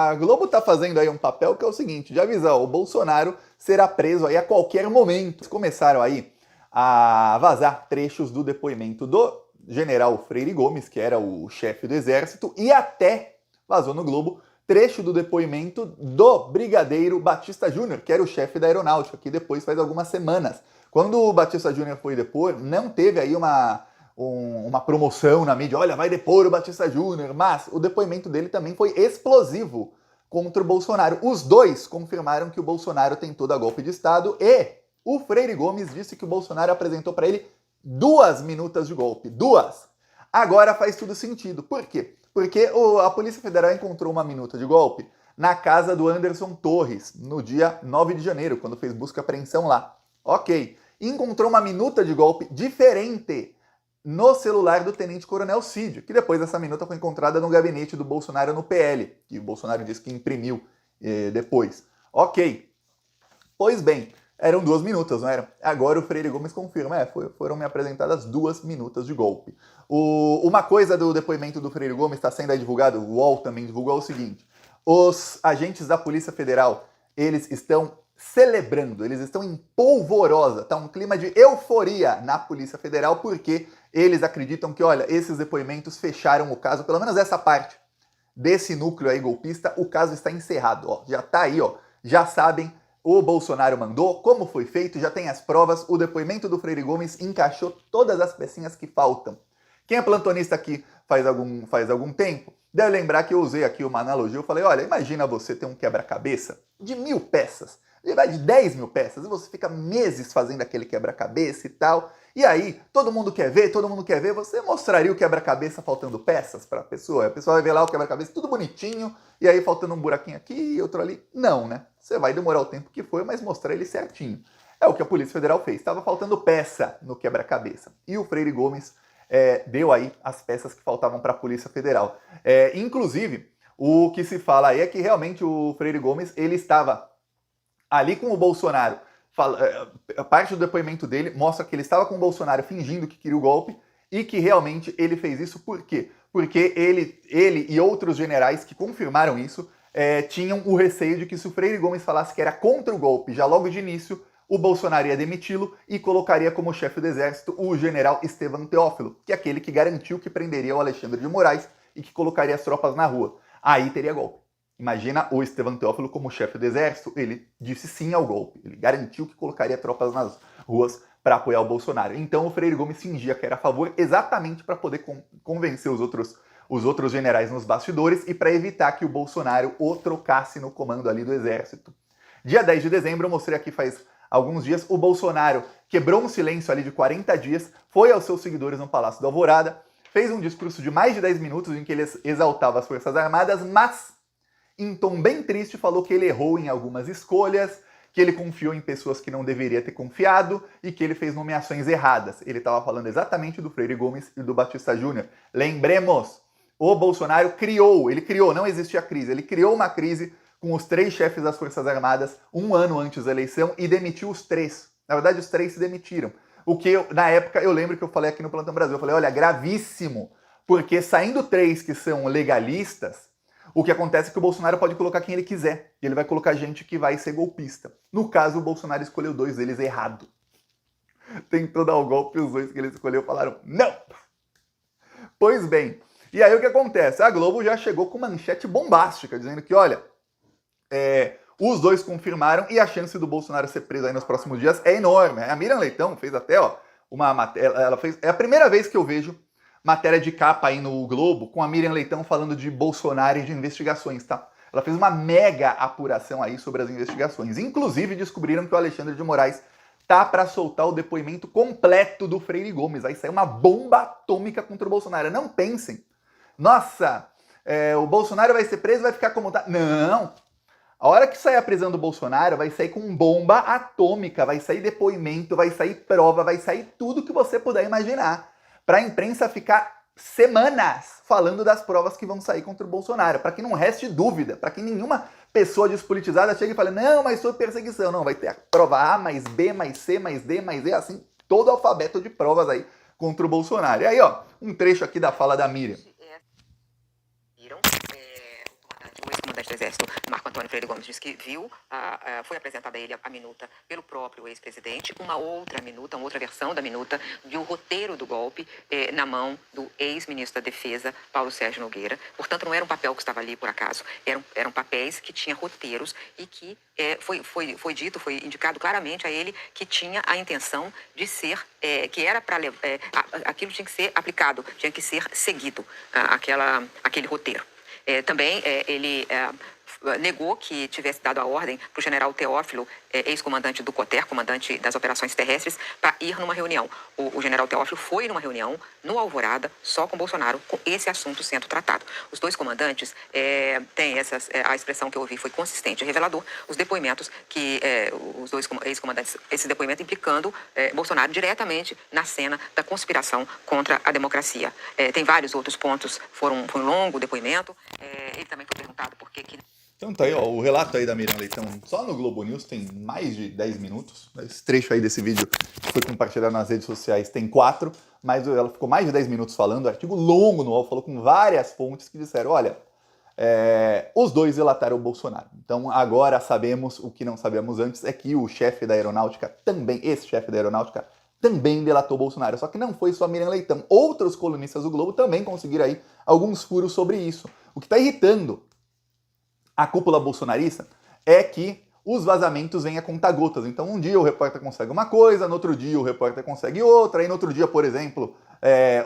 A Globo tá fazendo aí um papel que é o seguinte, de avisar, o Bolsonaro será preso aí a qualquer momento. Eles começaram aí a vazar trechos do depoimento do general Freire Gomes, que era o chefe do exército, e até vazou no Globo trecho do depoimento do brigadeiro Batista Júnior, que era o chefe da aeronáutica, que depois faz algumas semanas. Quando o Batista Júnior foi depor, não teve aí uma promoção na mídia, olha, vai depor o Batista Júnior, mas o depoimento dele também foi explosivo contra o Bolsonaro. Os dois confirmaram que o Bolsonaro tentou dar golpe de Estado e o Freire Gomes disse que o Bolsonaro apresentou para ele 2 minutas de golpe. 2! Agora faz tudo sentido. Por quê? Porque a Polícia Federal encontrou uma minuta de golpe na casa do Anderson Torres, no dia 9 de janeiro, quando fez busca e apreensão lá. Ok. Encontrou uma minuta de golpe diferente no celular do Tenente Coronel Cid, que depois essa minuta foi encontrada no gabinete do Bolsonaro no PL, que o Bolsonaro disse que imprimiu depois. Ok. Pois bem, eram 2 minutas, não eram? Agora o Freire Gomes confirma, foram me apresentadas 2 minutas de golpe. Uma coisa do depoimento do Freire Gomes está sendo aí divulgado, o UOL também divulgou o seguinte, os agentes da Polícia Federal, eles estão celebrando, eles estão em polvorosa, tá um clima de euforia na Polícia Federal, porque eles acreditam que, olha, esses depoimentos fecharam o caso, pelo menos essa parte desse núcleo aí golpista, o caso está encerrado, ó, já tá aí, ó, já sabem, o Bolsonaro mandou, como foi feito, já tem as provas, o depoimento do Freire Gomes encaixou todas as pecinhas que faltam. Quem é plantonista aqui faz algum tempo, deve lembrar que eu usei aqui uma analogia, eu falei, olha, imagina você ter um quebra-cabeça de 1000 peças, de 10 mil peças, e você fica meses fazendo aquele quebra-cabeça e tal, e aí todo mundo quer ver, você mostraria o quebra-cabeça faltando peças para a pessoa vai ver lá o quebra-cabeça tudo bonitinho, e aí faltando um buraquinho aqui e outro ali. Não, né? Você vai demorar o tempo que foi, mas mostrar ele certinho. É o que a Polícia Federal fez, estava faltando peça no quebra-cabeça. E o Freire Gomes deu aí as peças que faltavam para a Polícia Federal. Inclusive, o que se fala aí é que realmente o Freire Gomes, ele estava ali com o Bolsonaro, a parte do depoimento dele mostra que ele estava com o Bolsonaro fingindo que queria o golpe e que realmente ele fez isso por quê? Porque ele e outros generais que confirmaram isso tinham o receio de que se o Freire Gomes falasse que era contra o golpe já logo de início, o Bolsonaro ia demiti-lo e colocaria como chefe do exército o general Estevam Teófilo, que é aquele que garantiu que prenderia o Alexandre de Moraes e que colocaria as tropas na rua. Aí teria golpe. Imagina o Estevam Teófilo como chefe do exército, ele disse sim ao golpe, ele garantiu que colocaria tropas nas ruas para apoiar o Bolsonaro. Então o Freire Gomes fingia que era a favor exatamente para poder convencer os outros generais nos bastidores e para evitar que o Bolsonaro o trocasse no comando ali do exército. Dia 10 de dezembro, eu mostrei aqui faz alguns dias, o Bolsonaro quebrou um silêncio ali de 40 dias, foi aos seus seguidores no Palácio da Alvorada, fez um discurso de mais de 10 minutos em que ele exaltava as Forças Armadas, mas em tom bem triste, falou que ele errou em algumas escolhas, que ele confiou em pessoas que não deveria ter confiado e que ele fez nomeações erradas. Ele estava falando exatamente do Freire Gomes e do Batista Júnior. Lembremos, o Bolsonaro não existia crise, ele criou uma crise com os 3 chefes das Forças Armadas 1 ano antes da eleição e demitiu os 3. Na verdade, os 3 se demitiram. O que, na época, eu lembro que eu falei aqui no Plantão Brasil, eu falei, olha, gravíssimo, porque saindo 3 que são legalistas, o que acontece é que o Bolsonaro pode colocar quem ele quiser. E ele vai colocar gente que vai ser golpista. No caso, o Bolsonaro escolheu 2 deles errado. Tentou dar o golpe e os 2 que ele escolheu falaram não. Pois bem, e aí o que acontece? A Globo já chegou com manchete bombástica, dizendo que, olha, os 2 confirmaram e a chance do Bolsonaro ser preso aí nos próximos dias é enorme. A Miriam Leitão fez até uma matéria, é a primeira vez que eu vejo matéria de capa aí no Globo, com a Miriam Leitão falando de Bolsonaro e de investigações, tá? Ela fez uma mega apuração aí sobre as investigações. Inclusive, descobriram que o Alexandre de Moraes tá para soltar o depoimento completo do Freire Gomes. Vai sair uma bomba atômica contra o Bolsonaro. Não pensem. Nossa, o Bolsonaro vai ser preso e vai ficar como tá. Não. A hora que sair a prisão do Bolsonaro, vai sair com bomba atômica, vai sair depoimento, vai sair prova, vai sair tudo que você puder imaginar. Para a imprensa ficar semanas falando das provas que vão sair contra o Bolsonaro, para que não reste dúvida, para que nenhuma pessoa despolitizada chegue e fale, não, mas foi perseguição. Não, vai ter a prova A, mais B, mais C, mais D, mais E, assim, todo o alfabeto de provas aí contra o Bolsonaro. E aí, ó, um trecho aqui da fala da Miriam. comandante do Exército, Marco Antônio Freire Gomes, disse que viu, foi apresentada a ele a minuta pelo próprio ex-presidente, uma outra minuta, uma outra versão da minuta, de o roteiro do golpe na mão do ex-ministro da Defesa, Paulo Sérgio Nogueira. Portanto, não era um papel que estava ali por acaso, eram papéis que tinham roteiros e que foi dito, foi indicado claramente a ele que tinha a intenção de ser, que era para aquilo tinha que ser aplicado, tinha que ser seguido, aquele roteiro. Também ele negou que tivesse dado a ordem para o general Teófilo, ex-comandante do COTER, comandante das operações terrestres, para ir numa reunião. O general Teófilo foi numa reunião no Alvorada, só com Bolsonaro, com esse assunto sendo tratado. Os dois comandantes têm a expressão que eu ouvi foi consistente e revelador. Os depoimentos que os dois ex-comandantes, esse depoimento implicando Bolsonaro diretamente na cena da conspiração contra a democracia. Tem vários outros pontos, foi um longo depoimento. Ele também foi perguntado por que... Então tá aí, ó, o relato aí da Miriam Leitão só no Globo News tem mais de 10 minutos. Esse trecho aí desse vídeo que foi compartilhado nas redes sociais tem 4, mas ela ficou mais de 10 minutos falando, artigo longo no UOL, falou com várias fontes que disseram, olha, os dois relataram o Bolsonaro. Então agora sabemos, o que não sabíamos antes é que o chefe da aeronáutica também, esse chefe da aeronáutica, também delatou Bolsonaro. Só que não foi só a Miriam Leitão. Outros colunistas do Globo também conseguiram aí alguns furos sobre isso. O que está irritando a cúpula bolsonarista é que os vazamentos vêm a conta-gotas. Então um dia o repórter consegue uma coisa, no outro dia o repórter consegue outra, aí no outro dia, por exemplo,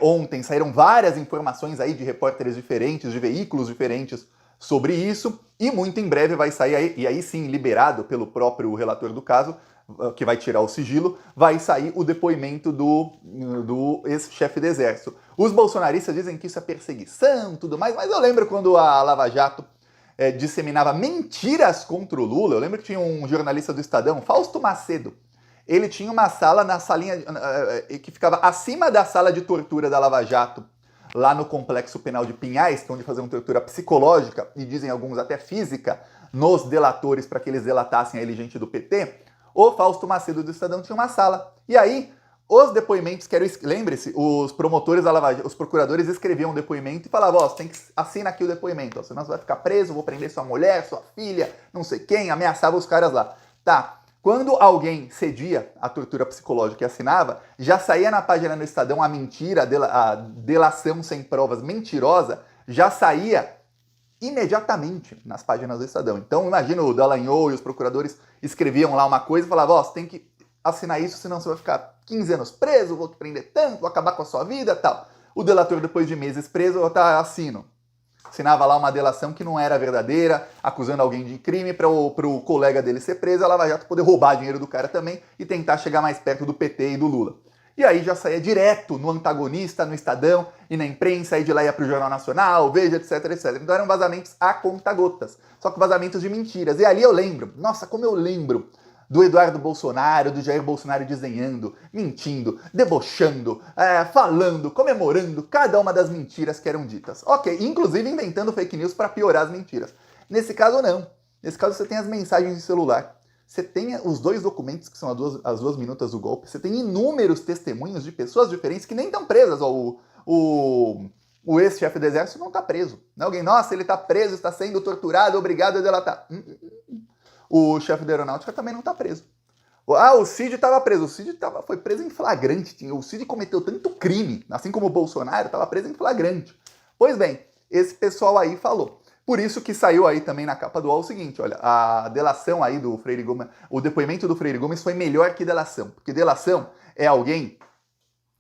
ontem saíram várias informações aí de repórteres diferentes, de veículos diferentes sobre isso, e muito em breve vai sair, e aí sim, liberado pelo próprio relator do caso, que vai tirar o sigilo, vai sair o depoimento do ex-chefe do Exército. Os bolsonaristas dizem que isso é perseguição, tudo mais, mas eu lembro quando a Lava Jato disseminava mentiras contra o Lula. Eu lembro que tinha um jornalista do Estadão, Fausto Macedo. Ele tinha uma sala na salinha que ficava acima da sala de tortura da Lava Jato, lá no Complexo Penal de Pinhais, que é onde faziam tortura psicológica e dizem alguns até física nos delatores para que eles delatassem a ele gente do PT. O Fausto Macedo do Estadão tinha uma sala. E aí, os depoimentos, lembre-se, os promotores da Lava Jato, os procuradores escreviam um depoimento e falavam, ó, você tem que assinar aqui o depoimento, ó, senão você vai ficar preso, vou prender sua mulher, sua filha, não sei quem, ameaçava os caras lá. Tá, quando alguém cedia a tortura psicológica e assinava, já saía na página no Estadão a mentira, a delação sem provas mentirosa, já saía imediatamente nas páginas do Estadão. Então, imagina o Dallagnol e os procuradores escreviam lá uma coisa e falavam, ó, você tem que assinar isso, senão você vai ficar 15 anos preso, vou te prender tanto, vou acabar com a sua vida e tal. O delator, depois de meses preso, assino. Assinava lá uma delação que não era verdadeira, acusando alguém de crime para o colega dele ser preso, a Lava Jato poder roubar dinheiro do cara também e tentar chegar mais perto do PT e do Lula. E aí já saía direto no Antagonista, no Estadão e na imprensa, aí de lá ia pro Jornal Nacional, Veja, etc, etc. Então eram vazamentos a conta-gotas, só que vazamentos de mentiras. E ali eu lembro, nossa, como eu lembro do Eduardo Bolsonaro, do Jair Bolsonaro desenhando, mentindo, debochando, falando, comemorando cada uma das mentiras que eram ditas. Ok, inclusive inventando fake news para piorar as mentiras. Nesse caso não. Nesse caso você tem as mensagens de celular. Você tem os dois documentos, que são as duas minutas do golpe. Você tem inúmeros testemunhos de pessoas diferentes que nem estão presas. O ex-chefe do Exército não está preso. Não é alguém, nossa, ele está preso, está sendo torturado, obrigado a delatar. O chefe da aeronáutica também não está preso. O Cid estava preso. O Cid foi preso em flagrante. O Cid cometeu tanto crime, assim como o Bolsonaro, estava preso em flagrante. Pois bem, esse pessoal aí falou. Por isso que saiu aí também na capa do UOL o seguinte, olha, a delação aí do Freire Gomes, o depoimento do Freire Gomes foi melhor que delação. Porque delação é alguém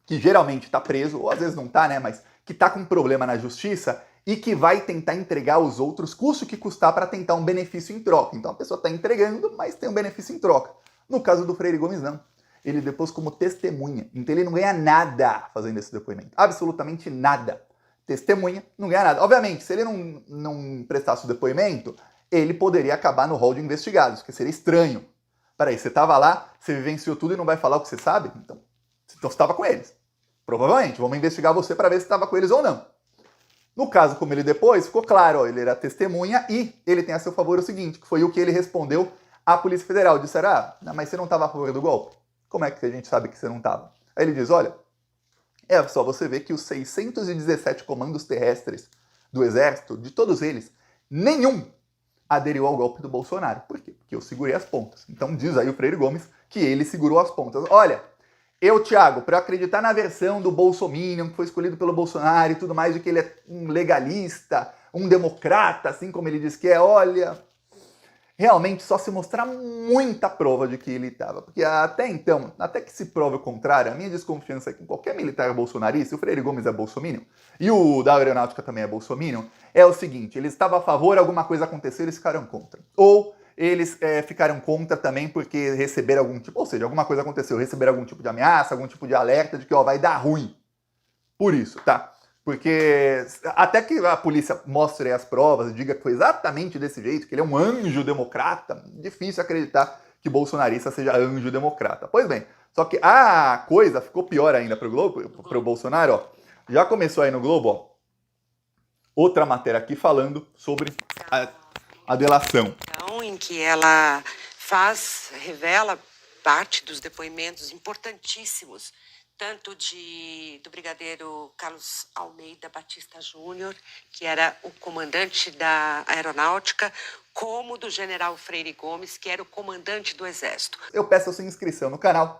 que geralmente está preso, ou às vezes não está, né, mas que está com um problema na justiça e que vai tentar entregar aos outros, custe o que custar, para tentar um benefício em troca. Então a pessoa está entregando, mas tem um benefício em troca. No caso do Freire Gomes, não. Ele depôs como testemunha. Então ele não ganha nada fazendo esse depoimento. Absolutamente nada. Testemunha, não ganha nada. Obviamente, se ele não prestasse o depoimento, ele poderia acabar no rol de investigados, que seria estranho. Peraí, você estava lá, você vivenciou tudo e não vai falar o que você sabe? Então você estava com eles. Provavelmente, vamos investigar você para ver se estava com eles ou não. No caso, como ele depois, ficou claro, ó, ele era testemunha e ele tem a seu favor o seguinte, que foi o que ele respondeu à Polícia Federal. Disseram, mas você não estava a favor do golpe? Como é que a gente sabe que você não estava? Aí ele diz, olha, é só você ver que os 617 comandos terrestres do Exército, de todos eles, nenhum aderiu ao golpe do Bolsonaro. Por quê? Porque eu segurei as pontas. Então diz aí o Freire Gomes que ele segurou as pontas. Olha, eu, Thiago, para acreditar na versão do Bolsominion, que foi escolhido pelo Bolsonaro e tudo mais, de que ele é um legalista, um democrata, assim como ele diz que é, olha, realmente só se mostrar muita prova de que ele estava. Porque até então, até que se prove o contrário, a minha desconfiança é que qualquer militar bolsonarista, o Freire Gomes é bolsominion, e o da Aeronáutica também é bolsominion, é o seguinte, eles estavam a favor, alguma coisa aconteceu, eles ficaram contra. Ou eles ficaram contra também porque receberam algum tipo, ou seja, alguma coisa aconteceu, receberam algum tipo de ameaça, algum tipo de alerta de que ó, vai dar ruim. Por isso, tá? Porque até que a polícia mostre as provas e diga que foi exatamente desse jeito, que ele é um anjo democrata, difícil acreditar que bolsonarista seja anjo democrata. Pois bem, só que a coisa ficou pior ainda pro Globo, pro Bolsonaro, ó. Já começou aí no Globo, ó, outra matéria aqui falando sobre a delação. Em que ela revela parte dos depoimentos importantíssimos, tanto do brigadeiro Carlos Almeida Batista Júnior, que era o comandante da Aeronáutica, como do general Freire Gomes, que era o comandante do Exército. Eu peço a sua inscrição no canal,